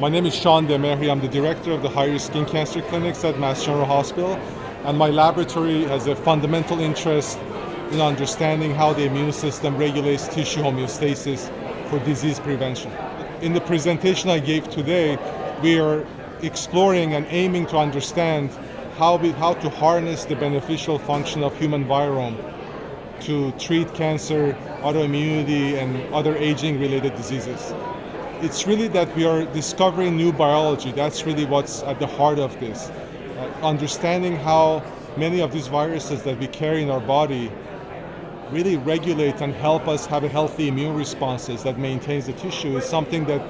My name is Shawn Demehri. I'm the director of the high-risk skin cancer clinics at Mass General Hospital, and my laboratory has a fundamental interest in understanding how the immune system regulates tissue homeostasis for disease prevention. In the presentation I gave today, we are exploring and aiming to understand how to harness the beneficial function of human virome to treat cancer, autoimmunity, and other aging-related diseases. It's really that we are discovering new biology. That's really what's at the heart of this. Understanding how many of these viruses that we carry in our body really regulate and help us have a healthy immune responses that maintains the tissue is something that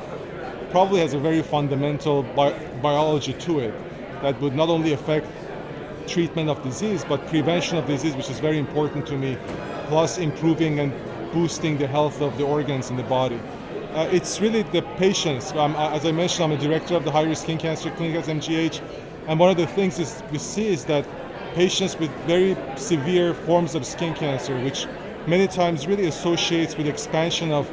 probably has a very fundamental biology to it that would not only affect treatment of disease, but prevention of disease, which is very important to me, plus improving and boosting the health of the organs in the body. It's really the patients. As I mentioned, I'm a director of the high-risk skin cancer clinic at MGH, and one of the things we see is that patients with very severe forms of skin cancer, which many times really associates with expansion of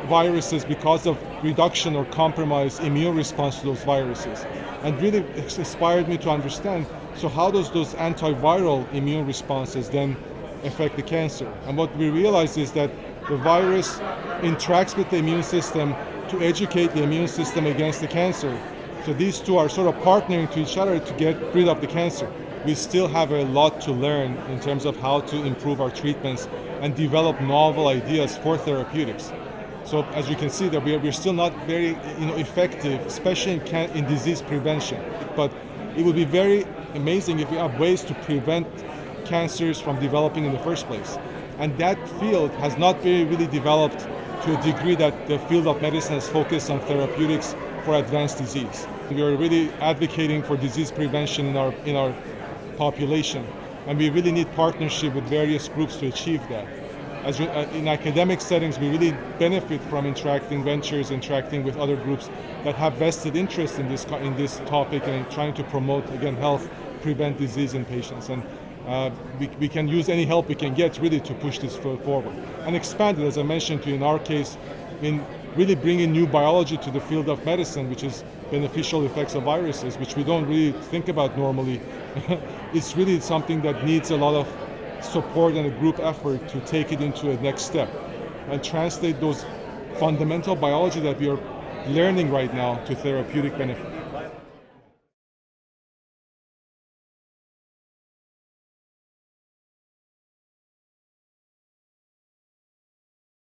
viruses because of reduction or compromised immune response to those viruses, and really inspired me to understand, so how does those antiviral immune responses then affect the cancer? And what we realize is that the virus interacts with the immune system to educate the immune system against the cancer. So these two are sort of partnering to each other to get rid of the cancer. We still have a lot to learn in terms of how to improve our treatments and develop novel ideas for therapeutics. So as you can see, that we're still not very effective, especially in disease prevention. But it would be very amazing if we have ways to prevent cancers from developing in the first place. And that field has not really developed to a degree that the field of medicine is focused on therapeutics for advanced disease. We are really advocating for disease prevention in our population, and we really need partnership with various groups to achieve that. In academic settings, we really benefit from interacting with other groups that have vested interest in this topic and trying to promote, again, health, prevent disease in patients. And we can use any help we can get really to push this forward and expand it, as I mentioned to you, in our case, in really bringing new biology to the field of medicine, which is beneficial effects of viruses, which we don't really think about normally. It's really something that needs a lot of support and a group effort to take it into a next step and translate those fundamental biology that we are learning right now to therapeutic benefit.